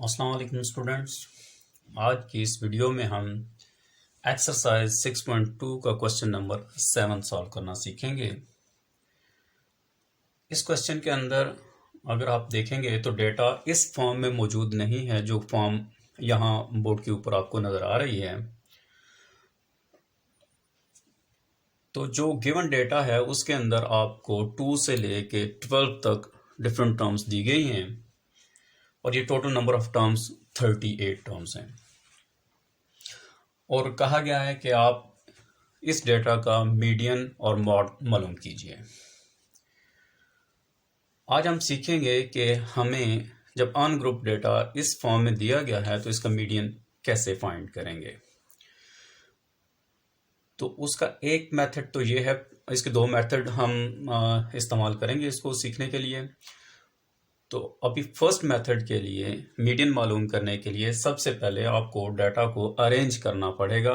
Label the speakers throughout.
Speaker 1: अस्सलाम वालेकुम स्टूडेंट्स। आज की इस वीडियो में हम एक्सरसाइज 6.2 का क्वेश्चन नंबर 7 सॉल्व करना सीखेंगे। इस क्वेश्चन के अंदर अगर आप देखेंगे तो डेटा इस फॉर्म में मौजूद नहीं है जो फॉर्म यहाँ बोर्ड के ऊपर आपको नज़र आ रही है। तो जो गिवन डेटा है उसके अंदर आपको 2 से लेके 12 तक डिफरेंट टर्म्स दी गई हैं और ये total number of terms 38 terms हैं। और कहा गया है कि आप इस डेटा का मीडियन और मॉड मालूम कीजिए। आज हम सीखेंगे कि हमें जब अनग्रुप डेटा इस फॉर्म में दिया गया है तो इसका मीडियन कैसे फाइंड करेंगे। तो उसका एक मेथड तो ये है, इसके दो मेथड हम इस्तेमाल करेंगे इसको सीखने के लिए। तो अभी फर्स्ट मेथड के लिए मीडियन मालूम करने के लिए सबसे पहले आपको डाटा को अरेंज करना पड़ेगा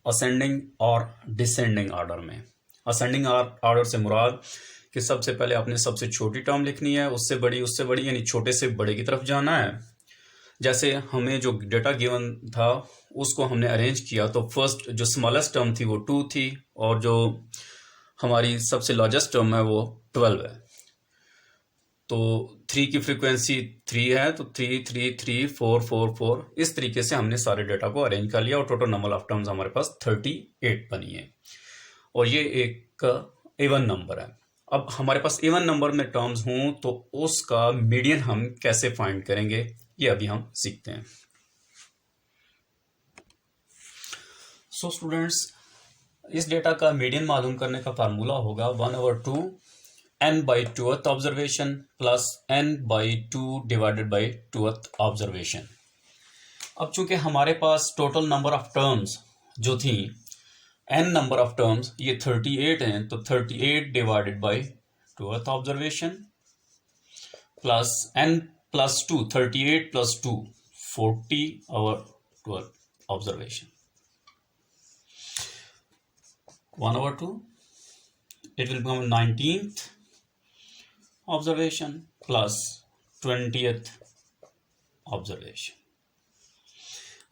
Speaker 1: असेंडिंग और डिसेंडिंग ऑर्डर में। असेंडिंग ऑर्डर से मुराद कि सबसे पहले आपने सबसे छोटी टर्म लिखनी है, उससे बड़ी यानी छोटे से बड़े की तरफ जाना है। जैसे हमें जो डेटा गिवन था उसको हमने अरेंज किया तो फर्स्ट जो स्मॉलेस्ट टर्म थी वो 2 थी और जो हमारी सबसे लार्जेस्ट टर्म है वो 12 है। तो 3 की फ्रीक्वेंसी 3 है तो 3 3 3 4 4 4 इस तरीके से हमने सारे डेटा को अरेंज कर लिया और टोटल नंबर ऑफ टर्म्स हमारे पास 38 बनी है और ये एक इवन नंबर है। अब हमारे पास इवन नंबर में टर्म्स हों तो उसका मीडियन हम कैसे फाइंड करेंगे ये अभी हम सीखते हैं। सो स्टूडेंट्स, इस डेटा का मीडियन मालूम करने का फार्मूला होगा 1/2 n by 2th observation plus n by 2 divided by 2th observation. अब चूंकि हमारे पास टोटल नंबर ऑफ टर्म्स जो थी n नंबर ऑफ टर्म्स ये 38 हैं तो 38 divided by 2th observation plus n plus 2 38 plus 2 40 और 12th observation 1/2 it will become 19th observation plus 20th observation।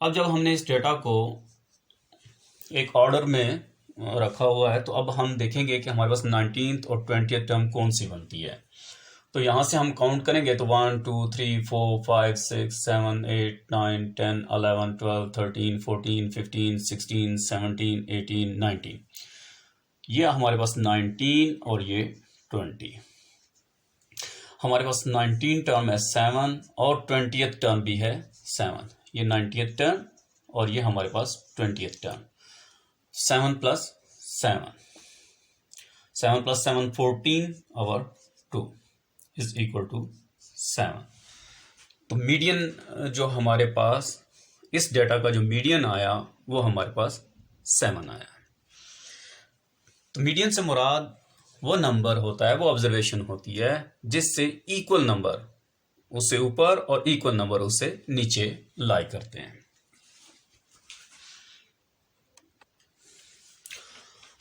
Speaker 1: अब जब हमने इस डेटा को एक ऑर्डर में रखा हुआ है तो अब हम देखेंगे कि हमारे पास 19th और 20th टर्म कौन सी बनती है। तो यहाँ से हम काउंट करेंगे तो 1 2 3 4 5 6 7 8 9 10 11 12 13 14 15 16 17 18 19 ये हमारे पास 19 और ये 20। हमारे पास 19 टर्म है 7 और 20th टर्म भी है 7। ये 90th टर्म और ये हमारे पास 20th टर्म 7 प्लस 7 7 प्लस 7 14 और 2 इज इक्वल टू 7। तो मीडियन जो हमारे पास इस डेटा का जो मीडियन आया वो हमारे पास 7 आया। तो मीडियन से मुराद वो नंबर होता है, वो ऑब्जर्वेशन होती है जिससे इक्वल नंबर उससे ऊपर और इक्वल नंबर उससे नीचे लाई करते हैं।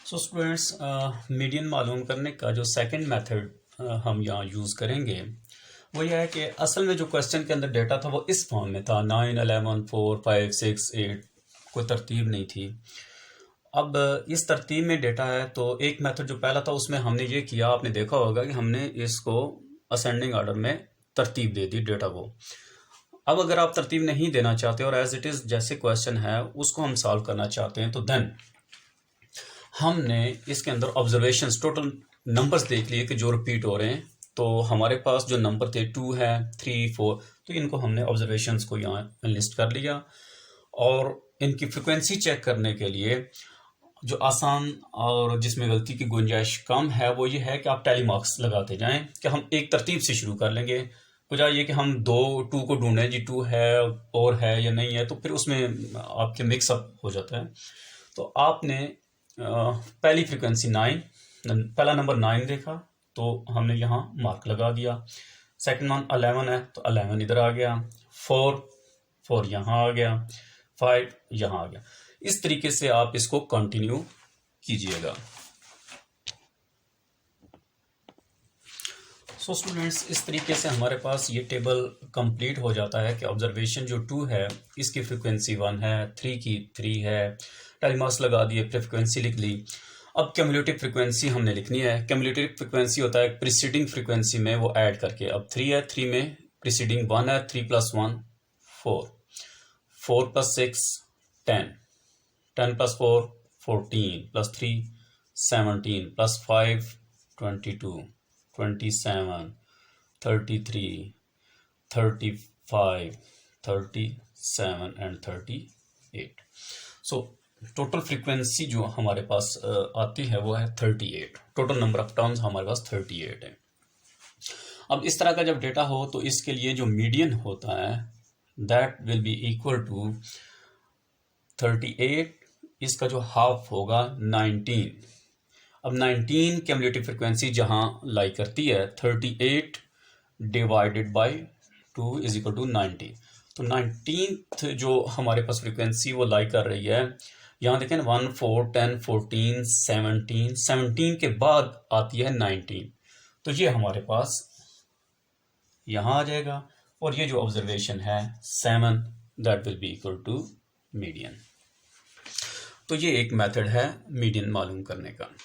Speaker 1: सो स्टूडेंट्स, मीडियन मालूम करने का जो सेकंड मेथड हम यहाँ यूज़ करेंगे वो यह है कि असल में जो क्वेश्चन के अंदर डेटा था वो इस फॉर्म में था 9 11 4 5 6 8, कोई तरतीब नहीं थी। अब इस तरतीब में डेटा है तो एक मेथड जो पहला था उसमें हमने ये किया, आपने देखा होगा कि हमने इसको असेंडिंग ऑर्डर में तरतीब दे दी डेटा को। अब अगर आप तरतीब नहीं देना चाहते और एज इट इज़ जैसे क्वेश्चन है उसको हम सॉल्व करना चाहते हैं तो देन हमने इसके अंदर ऑब्जर्वेशंस टोटल नंबर्स देख लिए कि जो रिपीट हो रहे हैं। तो हमारे पास जो नंबर थे 2 है 3 4, तो इनको हमने ऑब्जर्वेशंस को यहाँ लिस्ट कर लिया और इनकी फ्रिक्वेंसी चेक करने के लिए जो आसान और जिसमें गलती की गुंजाइश कम है वो ये है कि आप टैली मार्क्स लगाते जाएं कि हम एक तरतीब से शुरू कर लेंगे। बजाय ये कि हम 2 को ढूंढें जी 2 है और है या नहीं है तो फिर उसमें आपके मिक्सअप हो जाता है। तो आपने पहली फ्रीक्वेंसी 9, पहला नंबर 9 देखा तो हमने यहाँ मार्क लगा दिया। सेकंड वन 11 है तो 11 इधर आ गया, 4 यहाँ आ गया, 5 यहाँ आ गया। इस तरीके से आप इसको कंटिन्यू कीजिएगा। सो स्टूडेंट्स, इस तरीके से हमारे पास ये टेबल कंप्लीट हो जाता है कि ऑब्जर्वेशन जो 2 है इसकी फ्रिक्वेंसी 1 है, 3 की 3 है, टाइमर्स लगा दिए, फ्रिक्वेंसी लिख ली। अब क्यूमुलेटिव फ्रिक्वेंसी हमने लिखनी है। क्यूमुलेटिव फ्रिक्वेंसी होता है प्रीसीडिंग फ्रिक्वेंसी में वो ऐड करके। अब 3 है, 3 में प्रीसीडिंग 1 है, 3 + 1 4, 4 + 6 10, 10 + 4 14, +3 17, +5 22, 27, 33, 35, 37 एंड 38। सो टोटल फ्रीक्वेंसी जो हमारे पास आती है वो है 38। टोटल नंबर ऑफ टर्म्स हमारे पास 38 है। अब इस तरह का जब डेटा हो तो इसके लिए जो मीडियन होता है that will be equal to 38, इसका जो हाफ होगा 19। अब 19 क्यूमुलेटिव फ्रिक्वेंसी जहां लाई करती है 38 divided by 2 is equal to 90। तो 19th जो हमारे पास फ्रिक्वेंसी वो लाई कर रही है, यहाँ देखें 1 4 10 14 17, 17 के बाद आती है 19। तो ये हमारे पास यहाँ आ जाएगा और ये जो ऑब्जर्वेशन है 7 that will be equal to median. तो ये एक मेथड है मीडियन मालूम करने का।